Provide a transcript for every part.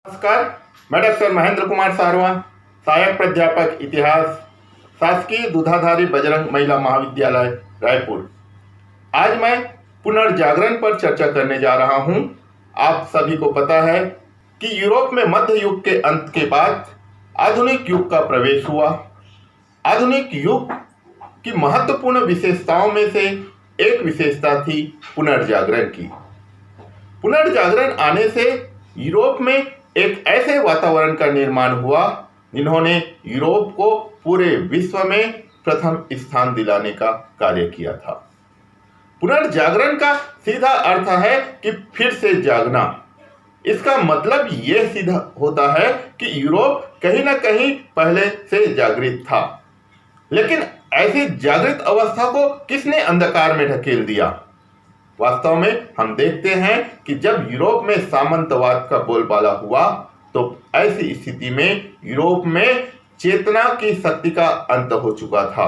नमस्कार। मैं डॉक्टर महेंद्र कुमार सारवा, सहायक प्राध्यापक इतिहास, शासकीय दूधाधारी बजरंग महिला महाविद्यालय रायपुर। आज मैं पुनर्जागरण पर चर्चा करने जा रहा हूं। आप सभी को पता है कि यूरोप में मध्य युग के अंत के बाद आधुनिक युग का प्रवेश हुआ। आधुनिक युग की महत्वपूर्ण विशेषताओं में से एक विशेषता थी पुनर्जागरण की। पुनर्जागरण आने से यूरोप में एक ऐसे वातावरण का निर्माण हुआ जिन्होंने यूरोप को पूरे विश्व में प्रथम स्थान दिलाने का कार्य किया था। पुनर्जागरण का सीधा अर्थ है कि फिर से जागना। इसका मतलब यह सीधा होता है कि यूरोप कहीं ना कहीं पहले से जागृत था, लेकिन ऐसी जागृत अवस्था को किसने अंधकार में ढकेल दिया? वास्तव में हम देखते हैं कि जब यूरोप में सामंतवाद का बोलबाला हुआ तो ऐसी स्थिति में यूरोप में चेतना की शक्ति का अंत हो चुका था,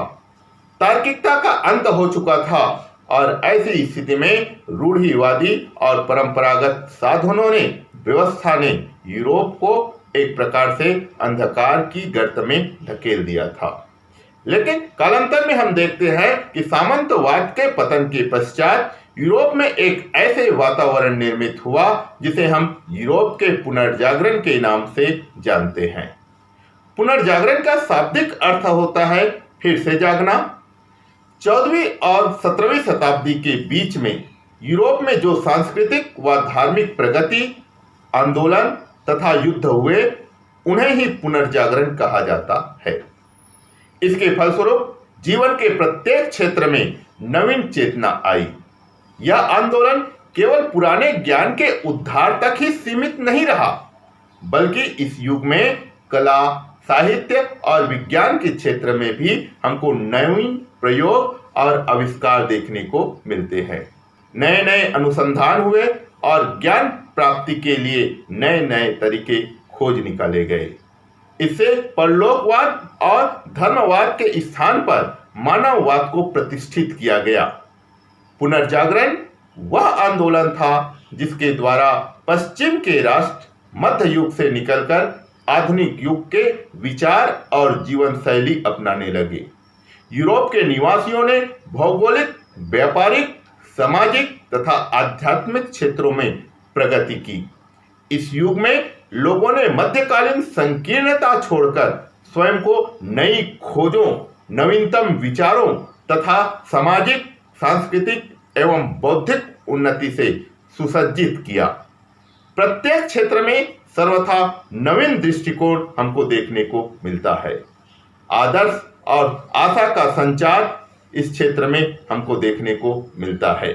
तार्किकता का अंत हो चुका था, और ऐसी स्थिति में रूढ़िवादी और परंपरागत साधनों ने, व्यवस्था ने यूरोप को एक प्रकार से अंधकार की गर्त में ढकेल दिया था। लेकिन कालांतर में हम देखते हैं कि सामंतवाद के पतन के पश्चात यूरोप में एक ऐसे वातावरण निर्मित हुआ जिसे हम यूरोप के पुनर्जागरण के नाम से जानते हैं। पुनर्जागरण का शाब्दिक अर्थ होता है फिर से जागना। 14वीं और 17वीं शताब्दी के बीच में यूरोप में जो सांस्कृतिक व धार्मिक प्रगति, आंदोलन तथा युद्ध हुए, उन्हें ही पुनर्जागरण कहा जाता है। इसके फलस्वरूप जीवन के प्रत्येक क्षेत्र में नवीन चेतना आई। यह आंदोलन केवल पुराने ज्ञान के उद्धार तक ही सीमित नहीं रहा, बल्कि इस युग में कला, साहित्य और विज्ञान के क्षेत्र में भी हमको नवीन प्रयोग और आविष्कार देखने को मिलते हैं। नए नए अनुसंधान हुए और ज्ञान प्राप्ति के लिए नए नए तरीके खोज निकाले गए। इससे परलोकवाद और धर्मवाद के स्थान पर मानववाद को प्रतिष्ठित किया गया। पुनर्जागरण वह आंदोलन था जिसके द्वारा पश्चिम के राष्ट्र मध्य युग से निकलकर आधुनिक युग के विचार और जीवन शैली अपनाने लगे। यूरोप के निवासियों ने भौगोलिक, व्यापारिक, सामाजिक तथा आध्यात्मिक क्षेत्रों में प्रगति की। इस युग में लोगों ने मध्यकालीन संकीर्णता छोड़कर स्वयं को नई खोजों, नवीनतम विचारों तथा सामाजिक, सांस्कृतिक एवं बौद्धिक उन्नति से सुसज्जित किया। प्रत्येक क्षेत्र में सर्वथा नवीन दृष्टिकोण हमको देखने को मिलता है। आदर्श और आशा का संचार इस क्षेत्र में हमको देखने को मिलता है।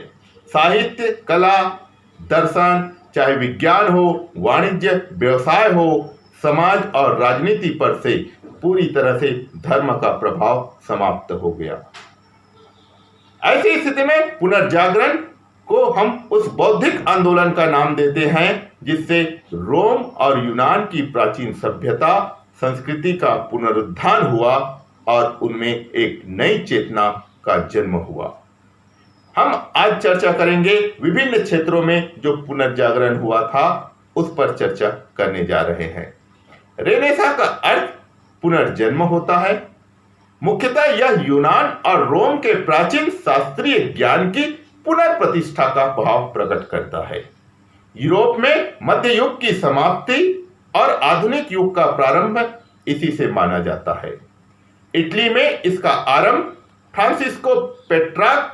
साहित्य, कला, दर्शन, चाहे विज्ञान हो, वाणिज्य, व्यवसाय हो, समाज और राजनीति पर से पूरी तरह से धर्म का प्रभाव समाप्त हो गया। ऐसी स्थिति में पुनर्जागरण को हम उस बौद्धिक आंदोलन का नाम देते हैं जिससे रोम और यूनान की प्राचीन सभ्यता, संस्कृति का पुनरुत्थान हुआ और उनमें एक नई चेतना का जन्म हुआ। हम आज चर्चा करेंगे विभिन्न क्षेत्रों में जो पुनर्जागरण हुआ था, उस पर चर्चा करने जा रहे हैं। रेनेसां का अर्थ पुनर्जन्म होता है। मुख्यतः यह यूनान और रोम के प्राचीन शास्त्रीय ज्ञान की पुनर्प्रतिष्ठा का भाव प्रकट करता है। यूरोप में मध्य युग की समाप्ति और आधुनिक युग का प्रारंभ इसी से माना जाता है। इटली में इसका आरंभ फ्रांसिस्को पेट्रार्क,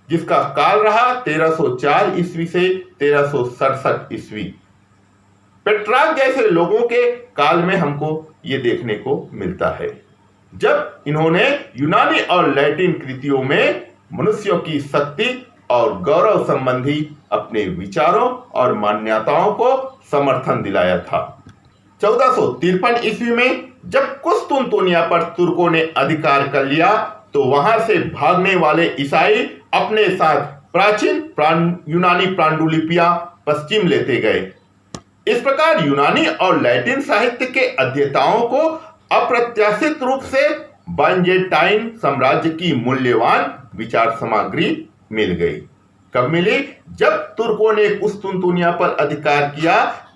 जिसका काल रहा 1304 ईस्वी से 1367 ईस्वी। पेट्रार्क जैसे लोगों के काल में हमको ये देखने को मिलता है, जब इन्होंने यूनानी और लैटिन कृतियों में मनुष्यों की शक्ति और गौरव संबंधी अपने विचारों और मान्यताओं को समर्थन दिलाया था। 1453 ईस्वी में जब कुस्तुनतुनिया पर तुर्कों ने अधिकार कर लिया तो वहां से भागने वाले ईसाई अपने साथ प्राचीन यूनानी पांडुलिपियां पश्चिम लेते गए। इस प्रकार यूनानी और लैटिन साहित्य के अध्येताओं को अप्रत्याशित रूप से बाइजेंटाइन साम्राज्य की मूल्यवान विचार सामग्री मिल गई। कब मिली? जब तुर्कों ने कुस्तुनतुनिया पर अधिकार किया।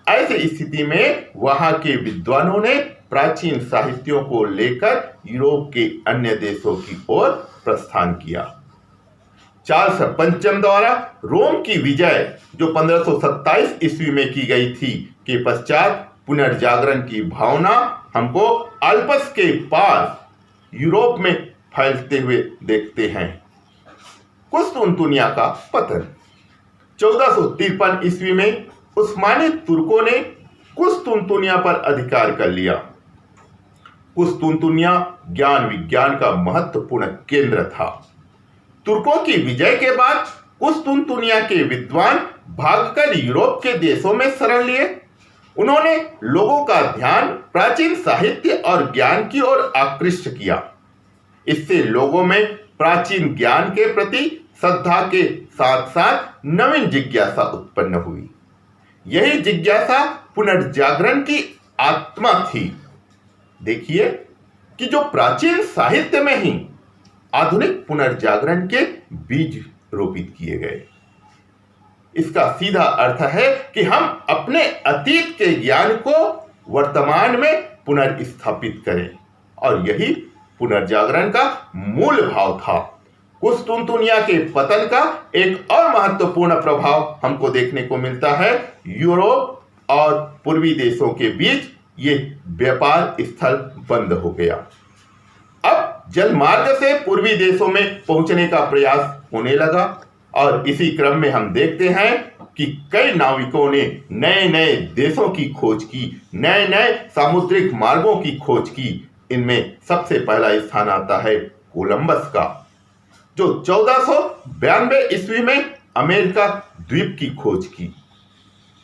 ऐसी स्थिति में वहां के विद्वानों ने प्राचीन साहित्यों को लेकर यूरोप के अन्य देशों की ओर प्रस्थान किया। चार्ल्स पंचम द्वारा रोम की विजय जो 1527 ईस्वी में की गई थी के पश्चात पुनर्जागरण की भावना हमको अल्प्स के पार यूरोप में फैलते हुए देखते हैं। कुस्तुनतुनिया का पतन 1453 ईस्वी में उस्मानी तुर्कों ने कुस्तुनतुनिया पर अधिकार कर लिया। कुस्तुनतुनिया ज्ञान विज्ञान का महत्वपूर्ण केंद्र था। तुर्कों की विजय के बाद कुस्तुनतुनिया के विद्वान भागकर यूरोप के देशों में शरण लिए। उन्होंने लोगों का ध्यान प्राचीन साहित्य और ज्ञान की ओर आकृष्ट किया। इससे लोगों में प्राचीन ज्ञान के प्रति श्रद्धा के साथ साथ नवीन जिज्ञासा उत्पन्न हुई। यही जिज्ञासा पुनर्जागरण की आत्मा थी। देखिए कि जो प्राचीन साहित्य में ही आधुनिक पुनर्जागरण के बीज रोपित किए गए। इसका सीधा अर्थ है कि हम अपने अतीत के ज्ञान को वर्तमान में पुनर्स्थापित करें, और यही पुनर्जागरण का मूल भाव था। कुस्तुनतुनिया के पतन का एक और महत्वपूर्ण प्रभाव हमको देखने को मिलता है। यूरोप और पूर्वी देशों के बीच ये व्यापार स्थल बंद हो गया। अब जलमार्ग से पूर्वी देशों में पहुंचने का प्रयास होने लगा, और इसी क्रम में हम देखते हैं कि कई नाविकों ने नए नए देशों की खोज की, नए नए सामुद्रिक मार्गों की खोज की। इनमें सबसे पहला स्थान आता है कोलंबस का, जो 1492 ईस्वी में अमेरिका द्वीप की खोज की।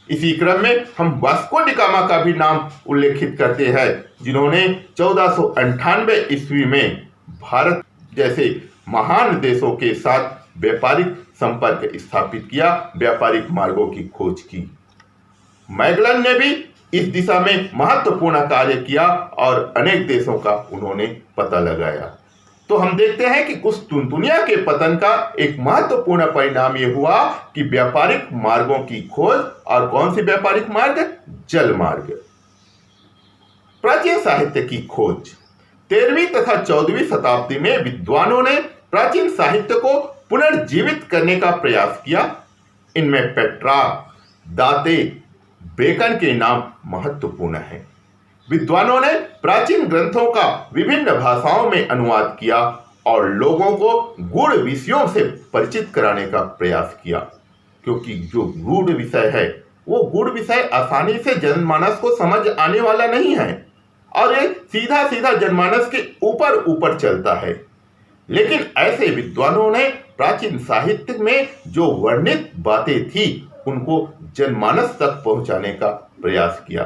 इसी क्रम में हम वास्को डी गामा का भी नाम उल्लेखित करते हैं, जिन्होंने 1498 ईस्वी में भारत जैसे महान देशों के साथ व्यापारिक संपर्क स्थापित किया, व्यापारिक मार्गों की खोज की। मैगलन ने भी इस दिशा में महत्वपूर्ण कार्य किया और अनेक देशों का उन्होंने पता लगाया। तो हम देखते हैं कि कुस्तुनतुनिया के पतन का एक महत्वपूर्ण परिणाम यह हुआ कि व्यापारिक मार्गों की खोज। और कौन सी व्यापारिक मार्ग? जल मार्ग। प्राचीन साहित्य की खोज 13वीं तथा 14वीं शताब्दी में विद्वानों ने प्राचीन साहित्य को पुनर्जीवित करने का प्रयास किया। इनमें पेट्रार्क, दाते, बेकन के नाम महत्वपूर्ण हैं। विद्वानों ने प्राचीन ग्रंथों का विभिन्न भाषाओं में अनुवाद किया और लोगों को गूढ़ विषयों से परिचित कराने का प्रयास किया, क्योंकि जो गूढ़ विषय है वो गूढ़ विषय आसानी से जनमानस को समझ आने वाला नहीं है, और ये सीधा सीधा जनमानस के ऊपर ऊपर चलता है। लेकिन ऐसे विद्वानों ने प्राचीन साहित्य में जो वर्णित बातें थी उनको जनमानस तक पहुंचाने का प्रयास किया।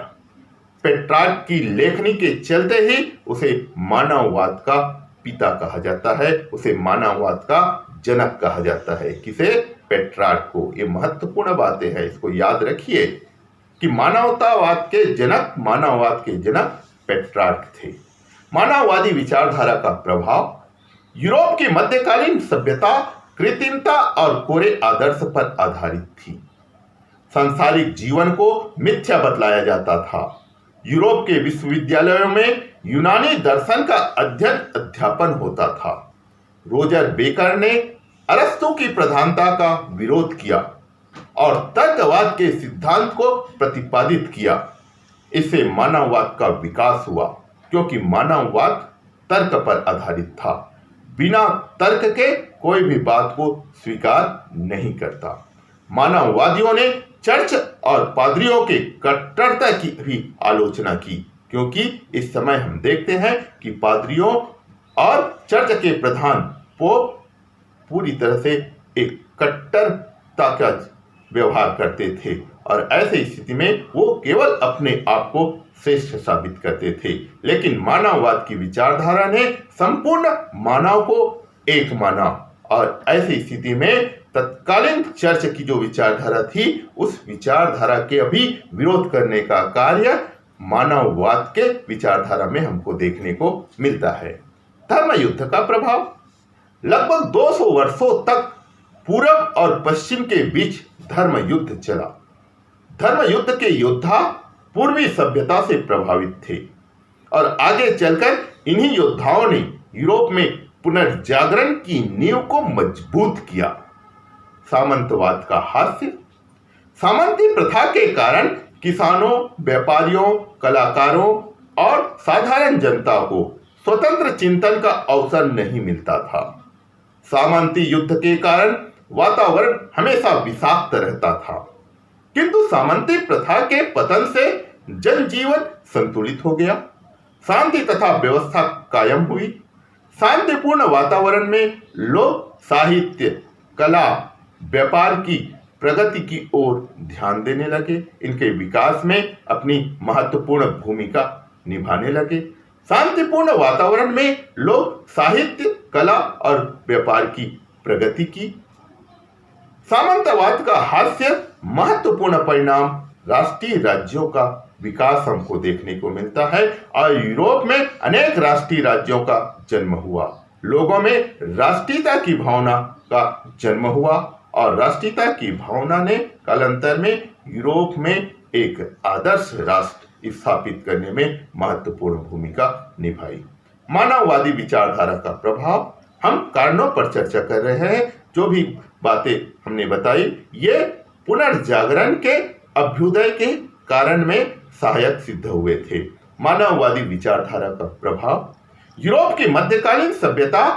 पेट्रार्क की लेखनी के चलते ही उसे मानववाद का पिता कहा जाता है, उसे मानववाद का जनक कहा जाता है। किसे? पेट्रार्क को। ये महत्वपूर्ण बातें हैं, इसको याद रखिए कि मानवतावाद के जनक, मानववाद के जनक पेट्रार्क थे। मानववादी विचारधारा का प्रभाव यूरोप की मध्यकालीन सभ्यता कृत्रिमता और कोरे आदर्श पर आधारित थी। सांसारिक जीवन को मिथ्या बतलाया जाता था। यूरोप के विश्वविद्यालयों में यूनानी दर्शन का अध्ययन अध्यापन होता था। रोजर बेकर ने अरस्तु की प्रधानता का विरोध किया और तर्कवाद के सिद्धांत को प्रतिपादित किया। इससे मानववाद का विकास हुआ, क्योंकि मानववाद तर्क पर आधारित था। बिना तर्क के कोई भी बात को स्वीकार नहीं करता। मानववादियों ने चर्च और पादरियों के कट्टरता की भी आलोचना की, क्योंकि इस समय हम देखते हैं कि पादरियों और चर्च के प्रधान पोप पूरी तरह से एक कट्टरता का व्यवहार करते थे, और ऐसी स्थिति में वो केवल अपने आप को श्रेष्ठ साबित करते थे। लेकिन मानववाद की विचारधारा ने संपूर्ण मानव को एक माना, और ऐसी स्थिति में तत्कालीन चर्च की जो विचारधारा थी उस विचारधारा के अभी विरोध करने का कार्य मानववाद के विचारधारा में हमको देखने को मिलता है। धर्म युद्ध का प्रभाव लगभग 200 वर्षों तक पूरब और पश्चिम के बीच धर्म युद्ध चला। धर्म युद्ध के योद्धा पूर्वी सभ्यता से प्रभावित थे और आगे चलकर इन्हीं योद्धाओं ने यूरोप में पुनर्जागरण की नींव को मजबूत किया। सामंतवाद का हास्य। सामंती प्रथा के कारण किसानों, व्यापारियों, कलाकारों और साधारण जनता को स्वतंत्र चिंतन का अवसर नहीं मिलता था। सामंती युद्ध के कारण वातावरण हमेशा विषाक्त रहता था, किंतु सामंती प्रथा के पतन से जनजीवन संतुलित हो गया। शांति तथा व्यवस्था कायम हुई। शांतिपूर्ण वातावरण में लोग साहित्य, कला, व्यापार की प्रगति की ओर ध्यान देने लगे, इनके विकास में अपनी महत्वपूर्ण भूमिका निभाने लगे। शांतिपूर्ण वातावरण में लोग साहित्य, कला और व्यापार की प्रगति की। सामंतवाद का हास्य महत्वपूर्ण परिणाम राष्ट्रीय राज्यों का विकास हमको देखने को मिलता है और यूरोप में अनेक राष्ट्रीय राज्यों का जन्म हुआ। लोगों में राष्ट्रीयता की भावना का जन्म हुआ और राष्ट्रीयता की भावना ने कालांतर में यूरोप में एक आदर्श राष्ट्र स्थापित करने में महत्वपूर्ण भूमिका निभाई। मानववादी विचारधारा का प्रभाव। हम कारणों पर चर्चा कर रहे हैं। जो भी बातें हमने बताई ये पुनर्जागरण के अभ्युदय के कारण में सहायक सिद्ध हुए थे। मानववादी विचारधारा का प्रभाव। यूरोप की मध्यकालीन सभ्यता।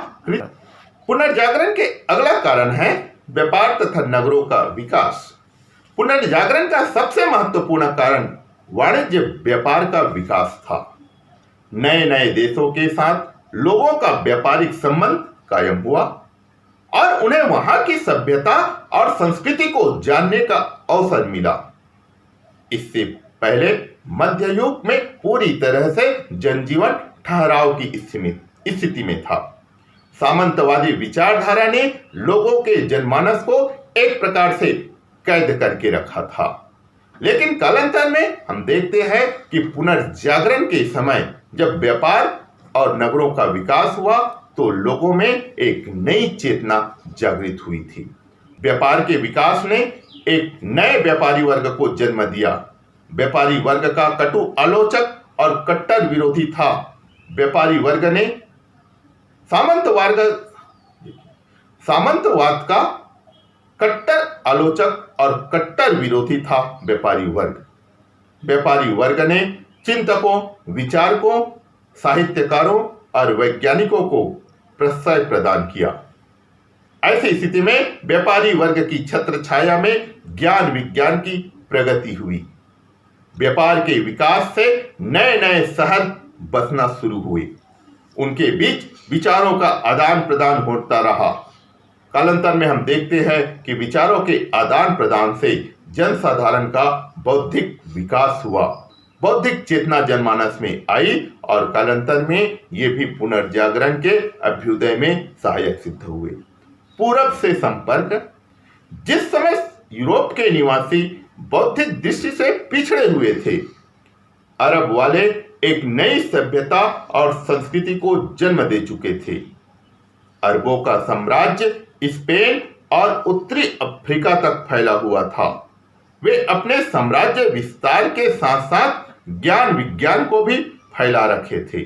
पुनर्जागरण के अगला कारण है व्यापार तथा नगरों का विकास। पुनर्जागरण का सबसे महत्वपूर्ण कारण वाणिज्य व्यापार का विकास था। नए नए देशों के साथ लोगों का व्यापारिक संबंध कायम हुआ और उन्हें वहां की सभ्यता और संस्कृति को जानने का अवसर मिला। इससे पहले मध्य युग में पूरी तरह से जनजीवन ठहराव की स्थिति में था। सामंतवादी विचारधारा ने लोगों के जनमानस को एक प्रकार से कैद करके रखा था, लेकिन कालांतर में हम देखते हैं कि पुनर्जागरण के समय जब व्यापार और नगरों का विकास हुआ तो लोगों में एक नई चेतना जागृत हुई थी। व्यापार के विकास ने एक नए व्यापारी वर्ग को जन्म दिया। व्यापारी वर्ग का कटु आलोचक और कट्टर विरोधी था। व्यापारी वर्ग ने सामंतवाद का कट्टर आलोचक और कट्टर विरोधी था। व्यापारी वर्ग ने चिंतकों, विचारकों, साहित्यकारों और वैज्ञानिकों को प्रश्रय प्रदान किया। ऐसी स्थिति में व्यापारी वर्ग की छत्र छाया में ज्ञान विज्ञान की प्रगति हुई। व्यापार के विकास से नए नए शहर बसना शुरू हुए। उनके बीच विचारों का आदान प्रदान होता रहा। कालांतर में हम देखते हैं कि विचारों के आदान प्रदान से जनसाधारण का बौद्धिक विकास हुआ। बौद्धिक चेतना जनमानस में आई और कालांतर में ये भी पुनर्जागरण के अभ्युदय में सहायक सिद्ध हुए। पूरब से संपर्क। जिस समय यूरोप के निवासी बौद्धिक दृष्टि से पिछड़े हुए थे, अरब वाले एक नई सभ्यता और संस्कृति को जन्म दे चुके थे। अरबों का साम्राज्य स्पेन और उत्तरी अफ्रीका तक फैला हुआ था। वे अपने साम्राज्य विस्तार के साथ साथ ज्ञान विज्ञान को भी फैला रखे थे।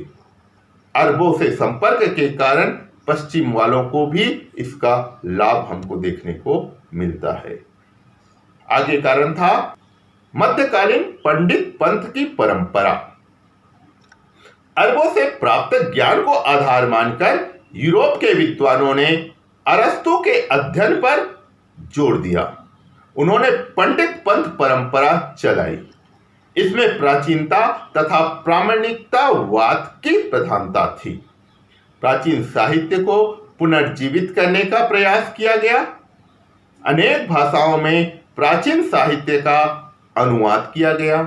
अरबों से संपर्क के कारण पश्चिम वालों को भी इसका लाभ हमको देखने को मिलता है। आगे कारण था मध्यकालीन पंडित पंथ की परंपरा। अरबों से प्राप्त ज्ञान को आधार मानकर यूरोप के विद्वानों ने अरस्तु के अध्ययन पर जोर दिया। उन्होंने पंडित पंथ परंपरा चलाई। इसमें प्राचीनता तथा प्रामाणिकतावाद की प्रधानता थी। प्राचीन साहित्य को पुनर्जीवित करने का प्रयास किया गया। अनेक भाषाओं में प्राचीन साहित्य का अनुवाद किया गया।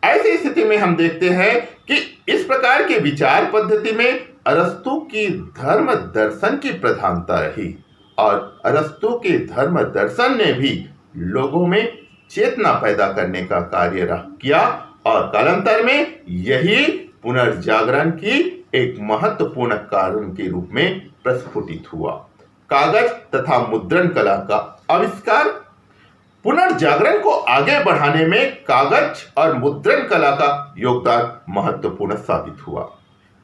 ऐसी स्थिति में हम देखते हैं कि इस प्रकार के विचार पद्धति में अरस्तु की धर्म दर्शन की प्रधानता रही और अरस्तु के धर्म दर्शन ने भी लोगों में चेतना पैदा करने का कार्य किया और कालांतर में यही पुनर्जागरण की एक महत्वपूर्ण कारण के रूप में प्रस्फुटित हुआ। कागज तथा मुद्रण कला का आविष्कार। पुनर्जागरण को आगे बढ़ाने में कागज और मुद्रण कला का योगदान महत्वपूर्ण साबित हुआ।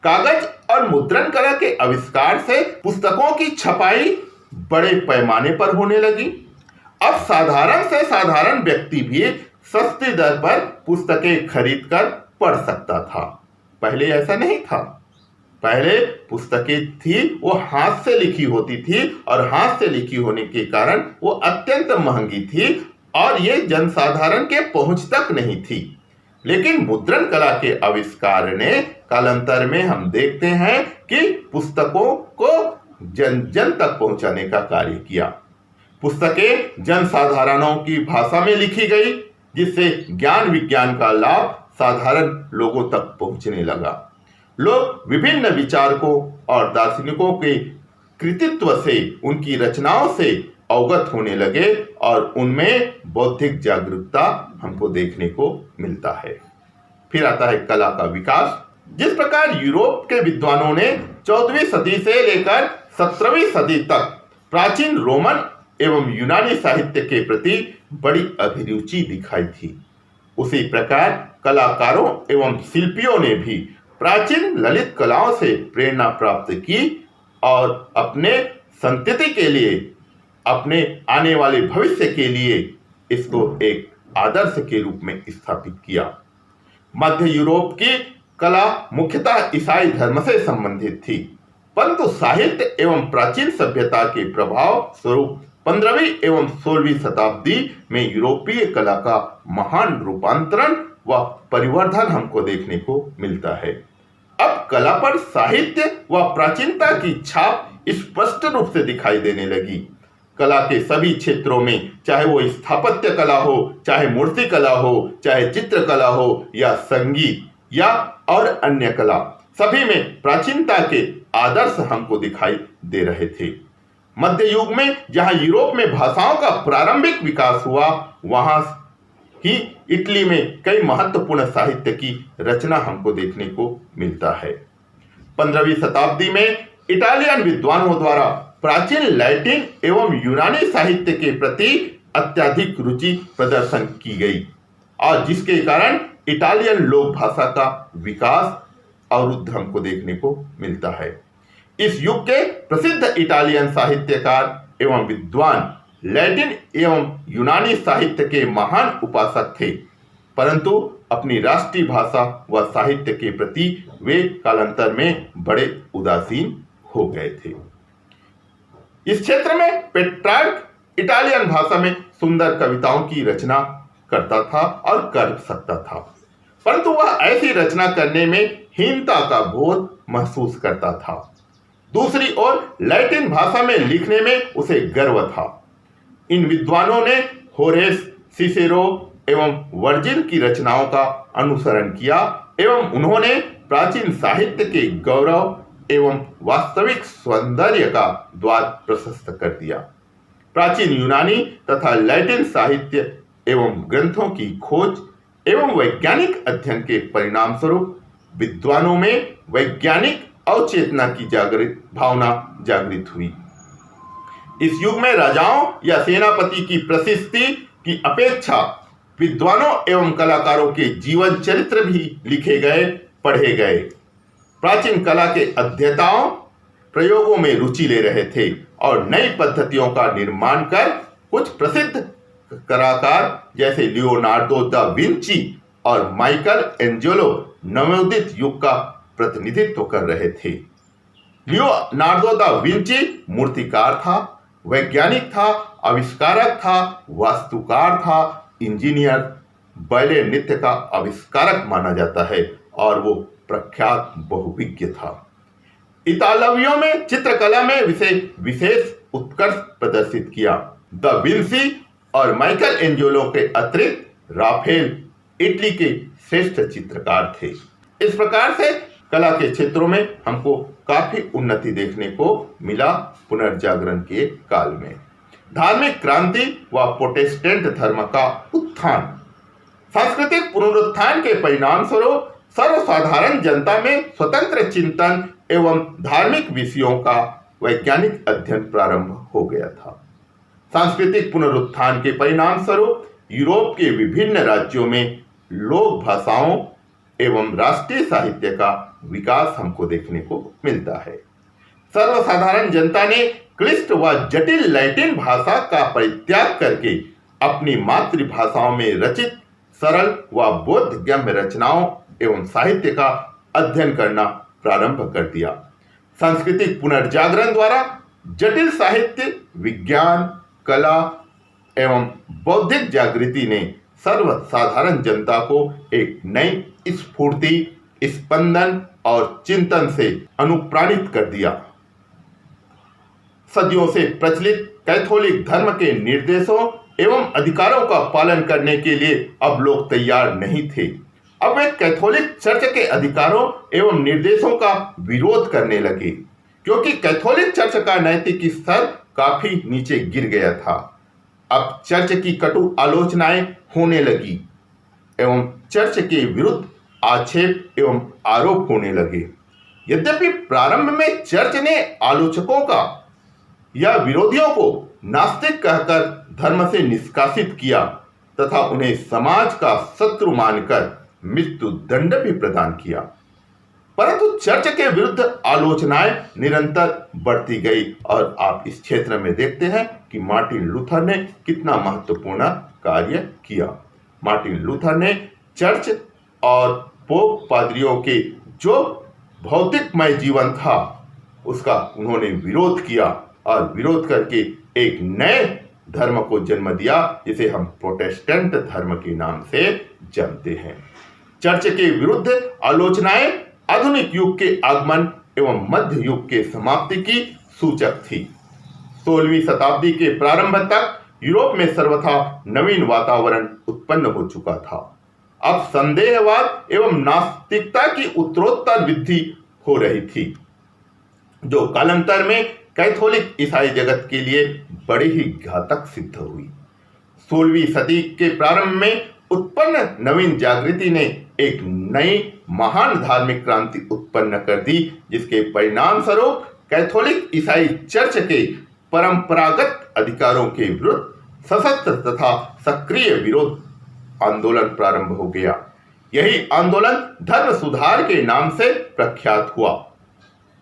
कागज और मुद्रण कला के आविष्कार से पुस्तकों की छपाई बड़े पैमाने पर होने लगी। अब साधारण से साधारण व्यक्ति भी सस्ती दर पर पुस्तकें खरीदकर पढ़ सकता था। पहले ऐसा नहीं था। पहले पुस्तकें थी वो हाथ से लिखी होती थी और हाथ से लिखी होने के कारण वो अत्यंत महंगी थी और ये जनसाधारण के पहुंच तक नहीं थी। लेकिन मुद्रण कला के आविष्कार ने कालांतर में हम देखते हैं कि पुस्तकों को जन जन तक पहुंचाने का कार्य किया। पुस्तकें जनसाधारणों की भाषा में लिखी गई, जिससे ज्ञान विज्ञान का लाभ साधारण लोगों तक पहुंचने लगा। लोग विभिन्न विचारकों और दार्शनिकों के कृतित्व से, उनकी रचनाओं से अवगत होने लगे और उनमें बौद्धिक जागरूकता हमको देखने को मिलता है। फिर आता है कला का विकास। जिस प्रकार यूरोप के विद्वानों ने 14वीं सदी से लेकर 17वीं सदी तक प्राचीन रोमन एवं यूनानी साहित्य के प्रति बड़ी अभिरुचि दिखाई थी, उसी प्रकार कलाकारों एवं शिल्पियों ने भी प्राचीन ललित कलाओं से प्रेरणा प्राप्त की और अपने संतति के लिए, अपने आने वाले भविष्य के लिए इसको एक आदर्श के रूप में स्थापित किया। मध्य यूरोप की कला मुख्यतः ईसाई धर्म से संबंधित थी, परंतु साहित्य एवं प्राचीन सभ्यता के प्रभाव स्वरूप 15वीं एवं 16वीं शताब्दी में यूरोपीय कला का महान रूपांतरण व परिवर्धन हमको देखने को मिलता है। अब कला पर साहित्य व प्राचीनता की छाप स्पष्ट रूप से दिखाई देने लगी। कला के सभी क्षेत्रों में, चाहे वो स्थापत्य कला हो, चाहे मूर्ति कला हो, चाहे चित्रकला हो या संगीत या और अन्य कला, सभी में प्राचीनता के आदर्श हमको दिखाई दे रहे थे। मध्य युग में जहां यूरोप में भाषाओं का प्रारंभिक विकास हुआ, वहां ही इटली में कई महत्वपूर्ण साहित्य की रचना हमको देखने को मिलता है। 15वीं शताब्दी में इटालियन विद्वानों द्वारा प्राचीन लैटिन एवं यूनानी साहित्य के प्रति अत्यधिक रुचि प्रदर्शन की गई और जिसके कारण इटालियन लोक भाषा का विकास अवरुद्ध हमको देखने को मिलता है। इस युग के प्रसिद्ध इटालियन साहित्यकार एवं विद्वान लैटिन एवं यूनानी साहित्य के महान उपासक थे, परंतु अपनी राष्ट्रीय भाषा व साहित्य के प्रति वे कालांतर में बड़े उदासीन हो गए थे। इस क्षेत्र में पेट्रार्क इटालियन भाषा में सुंदर कविताओं की रचना करता था और कर सकता था, परंतु वह ऐसी रचना करने में हीनता का बोध महसूस करता था। दूसरी ओर लैटिन भाषा में लिखने में उसे गर्व था। इन विद्वानों ने होरेस, सिसेरो एवं वर्जिल की रचनाओं का अनुसरण किया एवं उन्होंने प्राचीन साहित्य के गौरव एवं वास्तविक सौंदर्य का द्वार प्रशस्त कर दिया। प्राचीन यूनानी तथा लैटिन साहित्य एवं ग्रंथों की खोज एवं वैज्ञानिक अध्ययन के परिणाम स्वरूप विद्वानों में वैज्ञानिक अवचेतना की भावना जागृत हुई। इस युग में राजाओं या सेनापति की प्रशस्ति की अपेक्षा विद्वानों एवं कलाकारों के जीवन चरित्र भी लिखे गए, पढ़े गए। प्राचीन कला के अध्येताओं प्रयोगों में रुचि ले रहे थे और नई पद्धतियों का निर्माण कर कुछ प्रसिद्ध कलाकार जैसे लियोनार्डो दा विंची और माइकल एंजेलो नवोदित युग का प्रतिनिधित्व कर रहे थे। लियोनार्डो दा विंची मूर्तिकार था, वैज्ञानिक था, आविष्कारक था, वास्तुकार था, इंजीनियर, बैले नृत्य का आविष्कारक माना जाता है और वो प्रख्यात बहुविज्ञ था। इतालवियों में चित्रकला में विशेष उत्कर्ष प्रदर्शित किया। द विंसी और माइकल एंजेलो के अतिरिक्त राफेल इटली के श्रेष्ठ चित्रकार थे। इस प्रकार से कला के क्षेत्रों में हमको काफी उन्नति देखने को मिला पुनर्जागरण के काल में। धार्मिक क्रांति व प्रोटेस्टेंट धर्म का उत्थान, सांस्कृतिक पुनरुत्थान के परिणाम स्वरूप सर्वसाधारण जनता में स्वतंत्र चिंतन एवं धार्मिक विषयों का वैज्ञानिक अध्ययन प्रारंभ हो गया था। सांस्कृतिक पुनरुत्थान के परिणाम स्वरूप यूरोप के विभिन्न राज्यों में लोक भाषाओं एवं राष्ट्रीय साहित्य का विकास हमको देखने को मिलता है। सर्वसाधारण जनता ने क्लिष्ट व जटिल लैटिन भाषा का परित्याग करके अपनी मातृभाषाओं में रचित सरल व बोधगम्य रचनाओं एवं साहित्य का अध्ययन करना प्रारंभ कर दिया। सांस्कृतिक पुनर्जागरण द्वारा जटिल साहित्य, विज्ञान, कला एवं बौद्धिक जागृति ने सर्वसाधारण जनता को एक नई स्फूर्ति, स्पंदन और चिंतन से अनुप्राणित कर दिया। सदियों से प्रचलित कैथोलिक धर्म के निर्देशों एवं अधिकारों का पालन करने के लिए अब लोग तैयार नहीं थे। अब वे कैथोलिक चर्च के अधिकारों एवं निर्देशों का विरोध करने लगे, क्योंकि कैथोलिक चर्च का नैतिक स्तर काफी नीचे गिर गया था। अब चर्च की कटु आलोचनाएं होने लगी एवं चर्च के विरुद्ध आक्षेप एवं आरोप होने लगे। यद्यपि प्रारंभ में चर्च ने आलोचकों का या विरोधियों को नास्तिक कहकर धर्म से निष्कासित किया तथा उन्हें समाज का शत्रु मानकर मृत्यु दंड भी प्रदान किया, परंतु चर्च के विरुद्ध आलोचनाएं निरंतर बढ़ती गई और आप इस क्षेत्र में देखते हैं कि मार्टिन लूथर ने कितना महत्वपूर्ण कार्य किया। मार्टिन लूथर ने चर्च और पोप पादरियों के जो भौतिकमय जीवन था उसका उन्होंने विरोध किया और विरोध करके एक नए धर्म को जन्म दिया, जिसे हम प्रोटेस्टेंट धर्म के नाम से जानते हैं। चर्च के विरुद्ध आलोचनाएं आधुनिक युग के आगमन एवं मध्य युग के समाप्ति की सूचक थी। 16वीं शताब्दी के प्रारंभ तक यूरोप में सर्वथा नवीन वातावरण उत्पन्न हो चुका था। अब संदेहवाद एवं नास्तिकता की उत्तरोत्तर वृद्धि हो रही थी, जो कालांतर में कैथोलिक ईसाई जगत के लिए बड़ी ही घातक सिद्ध हुई। 16वीं सदी के प्रारंभ में उत्पन्न नवीन जागृति ने एक नई महान धार्मिक क्रांति उत्पन्न कर दी, जिसके परिणाम स्वरूप कैथोलिक ईसाई चर्च के परंपरागत अधिकारों के विरुद्ध सशस्त्र तथा सक्रिय विरोध आंदोलन प्रारंभ हो गया। यही आंदोलन धर्म सुधार के नाम से प्रख्यात हुआ।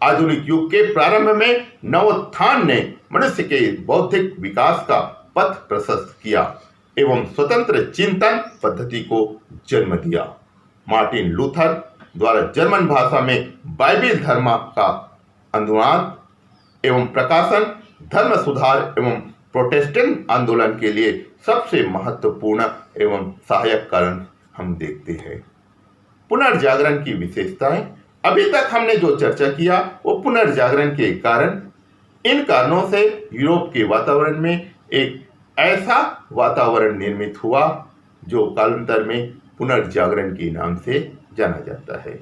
आधुनिक युग के प्रारंभ में नवोत्थान ने मनुष्य के बौद्धिक विकास का पथ प्रशस्त किया एवं स्वतंत्र चिंतन पद्धति को जन्म दिया। मार्टिन लूथर द्वारा जर्मन भाषा में बाइबिल धर्म का अनुवाद एवं प्रकाशन धर्म सुधार एवं प्रोटेस्टेंट आंदोलन के लिए सबसे महत्वपूर्ण एवं सहायक कारण हम देखते हैं। पुनर्जागरण की विशेषताएं। अभी तक हमने जो चर्चा किया वो पुनर्जागरण के कारण। इन कारणों से यूरोप के वातावरण में एक ऐसा वातावरण निर्मित हुआ जो कालांतर में पुनर्जागरण के नाम से जाना जाता है।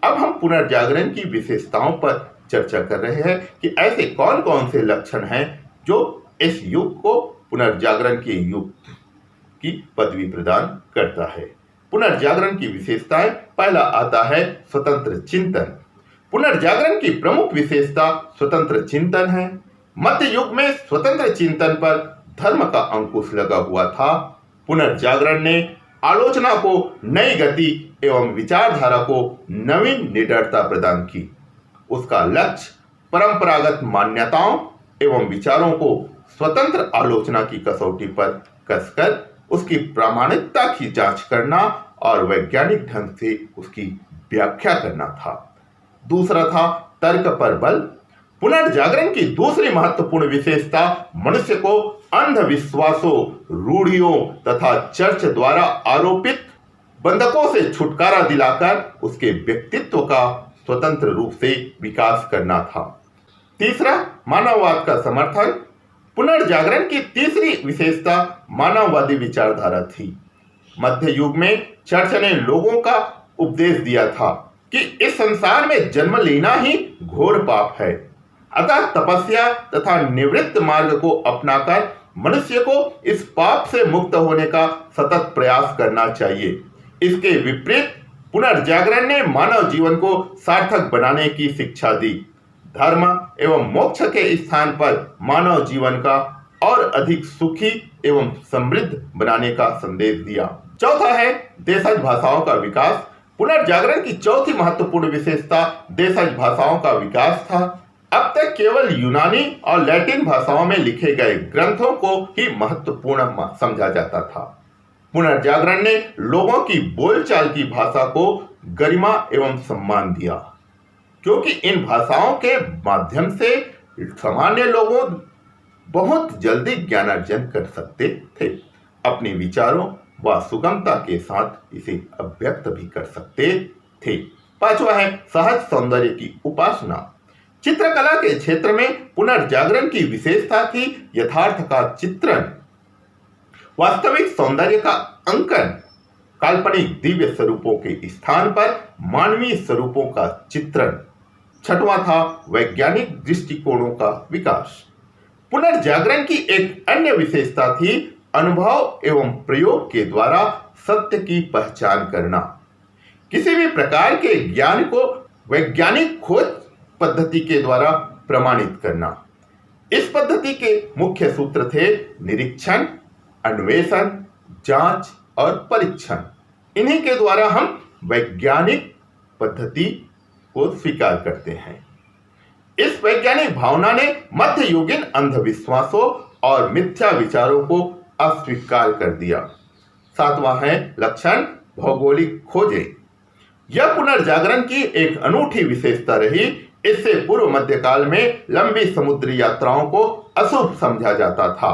अब हम पुनर्जागरण की विशेषताओं पर चर्चा कर रहे हैं कि ऐसे कौन कौन से लक्षण हैं जो इस युग को पुनर्जागरण के युग की पदवी प्रदान करता है। पुनर्जागरण की विशेषताएं। पहला आता है स्वतंत्र चिंतन। पुनर्जागरण की प्रमुख विशेषता स्वतंत्र चिंतन है। मध्य युग में स्वतंत्र चिंतन पर धर्म का अंकुश लगा हुआ था। पुनर्जागरण ने आलोचना को नई गति एवं विचारधारा को नवीन निडरता प्रदान की। उसका लक्ष्य परंपरागत मान्यताओं एवं विचारों को स्वतंत्र आलोचना की कसौटी पर कसकर उसकी प्रामाणिकता की जांच करना और वैज्ञानिक ढंग से उसकी व्याख्या करना था। दूसरा था तर्क पर बल। पुनर्जागरण की दूसरी महत्वपूर्ण विशेषता मनुष्य को अंधविश्वासों, रूढ़ियों तथा चर्च द्वारा आरोपित बंधकों से छुटकारा दिलाकर उसके व्यक्तित्व का स्वतंत्र रूप से विकास करना था। तीसरा मानववाद का समर्थन। पुनर्जागरण की तीसरी विशेषता मानववादी विचारधारा थी। मध्य युग में चर्च ने लोगों का उपदेश दिया था कि इस संसार में जन्म लेना ही घोर पाप है, अतः तपस्या तथा निवृत्त मार्ग को अपनाकर मनुष्य को इस पाप से मुक्त होने का सतत प्रयास करना चाहिए। इसके विपरीत पुनर्जागरण ने मानव जीवन को सार्थक बनाने की शिक्षा दी। धर्म एवं मोक्ष के स्थान पर मानव जीवन का और अधिक सुखी एवं समृद्ध बनाने का संदेश दिया। चौथा है देशज भाषाओं का विकास। पुनर्जागरण की चौथी महत्वपूर्ण विशेषता देशज भाषाओं का विकास था। अब तक केवल यूनानी और लैटिन भाषाओं में लिखे गए ग्रंथों को ही महत्वपूर्ण समझा जाता था। पुनर्जागरण ने लोगों की बोलचाल की भाषा को गरिमा एवं सम्मान दिया, क्योंकि इन भाषाओं के माध्यम से सामान्य लोगों बहुत जल्दी ज्ञानार्जन कर सकते थे, अपने विचारों व सुगमता के साथ इसे अभिव्यक्त भी कर सकते थे। पांचवा है सहज सौंदर्य की उपासना। चित्रकला के क्षेत्र में पुनर्जागरण की विशेषता थी यथार्थ का चित्रण, वास्तविक सौंदर्य का अंकन, काल्पनिक दिव्य स्वरूपों के स्थान पर मानवीय स्वरूपों का चित्रण। छठवां था वैज्ञानिक दृष्टिकोणों का विकास। पुनर्जागरण की एक अन्य विशेषता थी अनुभव एवं प्रयोग के द्वारा सत्य की पहचान करना। किसी भी प्रकार के ज्ञान को वैज्ञानिक खोज पद्धति के द्वारा प्रमाणित करना। इस पद्धति के मुख्य सूत्र थे निरीक्षण, अन्वेषण, जांच और परीक्षण। इन्हीं के द्वारा हम वैज्ञानिक पद्धति को स्वीकार करते हैं। इस वैज्ञानिक भावना ने मध्ययुगीन अंधविश्वासों और मिथ्या विचारों को अस्वीकार कर दिया। सातवां है लक्षण भौगोलिक खोजें। यह पुनर्जागरण की एक अनूठी विशेषता रही। इससे पूर्व मध्यकाल में लंबी समुद्री यात्राओं को अशुभ समझा जाता था,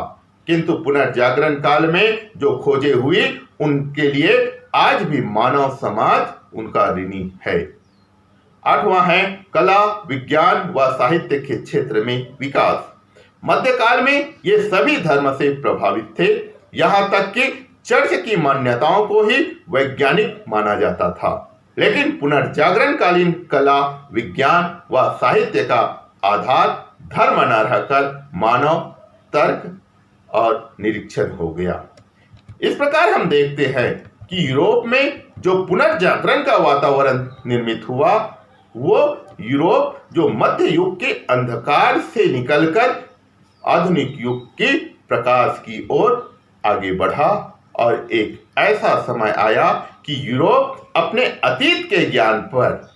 किंतु पुनर्जागरण काल में जो खोजें हुई उनके लिए आज भी मानव समाज उनका ऋणी है। आठवां है कला, विज्ञान व साहित्य के क्षेत्र में विकास। मध्यकाल में ये सभी धर्म से प्रभावित थे, यहाँ तक कि चर्च की मान्यताओं को ही वैज्ञानिक माना जाता था। लेकिन पुनर्जागरण कालीन कला, विज्ञान व साहित्य का आधार धर्म न रहकर मानव तर्क और निरीक्षण हो गया। इस प्रकार हम देखते हैं कि यूरोप में जो पुनर्जागरण का वातावरण निर्मित हुआ, वो यूरोप जो मध्य युग के अंधकार से निकलकर आधुनिक युग के प्रकाश की ओर आगे बढ़ा, और एक ऐसा समय आया कि यूरोप अपने अतीत के ज्ञान पर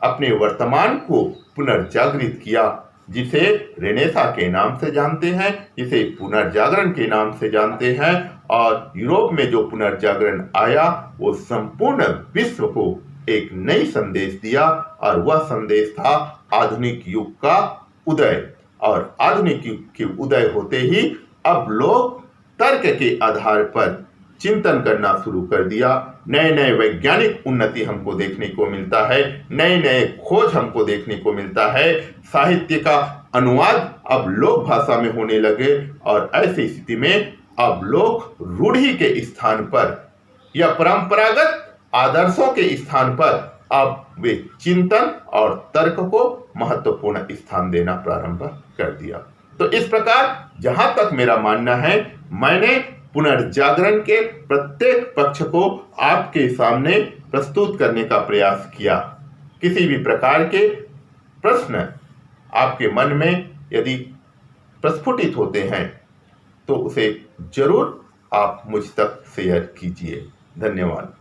अपने वर्तमान को पुनर्जागृत किया, जिसे रेनेसा के नाम से जानते हैं, जिसे पुनर्जागरण के नाम से जानते हैं। और यूरोप में जो पुनर्जागरण आया वो संपूर्ण विश्व को एक नई संदेश दिया, और वह संदेश था आधुनिक युग का उदय। और आधुनिक युग के उदय होते ही अब लोग तर्क के आधार पर चिंतन करना शुरू कर दिया। नए नए वैज्ञानिक उन्नति हमको देखने को मिलता है, नए नए खोज हमको देखने को मिलता है। साहित्य का अनुवाद अब लोक भाषा में होने लगे, और ऐसी स्थिति में अब लोग रूढ़ि के स्थान पर या परंपरागत आदर्शों के स्थान पर अब वे चिंतन और तर्क को महत्वपूर्ण स्थान देना प्रारंभ कर दिया। तो इस प्रकार जहां तक मेरा मानना है, मैंने पुनर्जागरण के प्रत्येक पक्ष को आपके सामने प्रस्तुत करने का प्रयास किया। किसी भी प्रकार के प्रश्न आपके मन में यदि प्रस्फुटित होते हैं तो उसे जरूर आप मुझ तक शेयर कीजिए। धन्यवाद।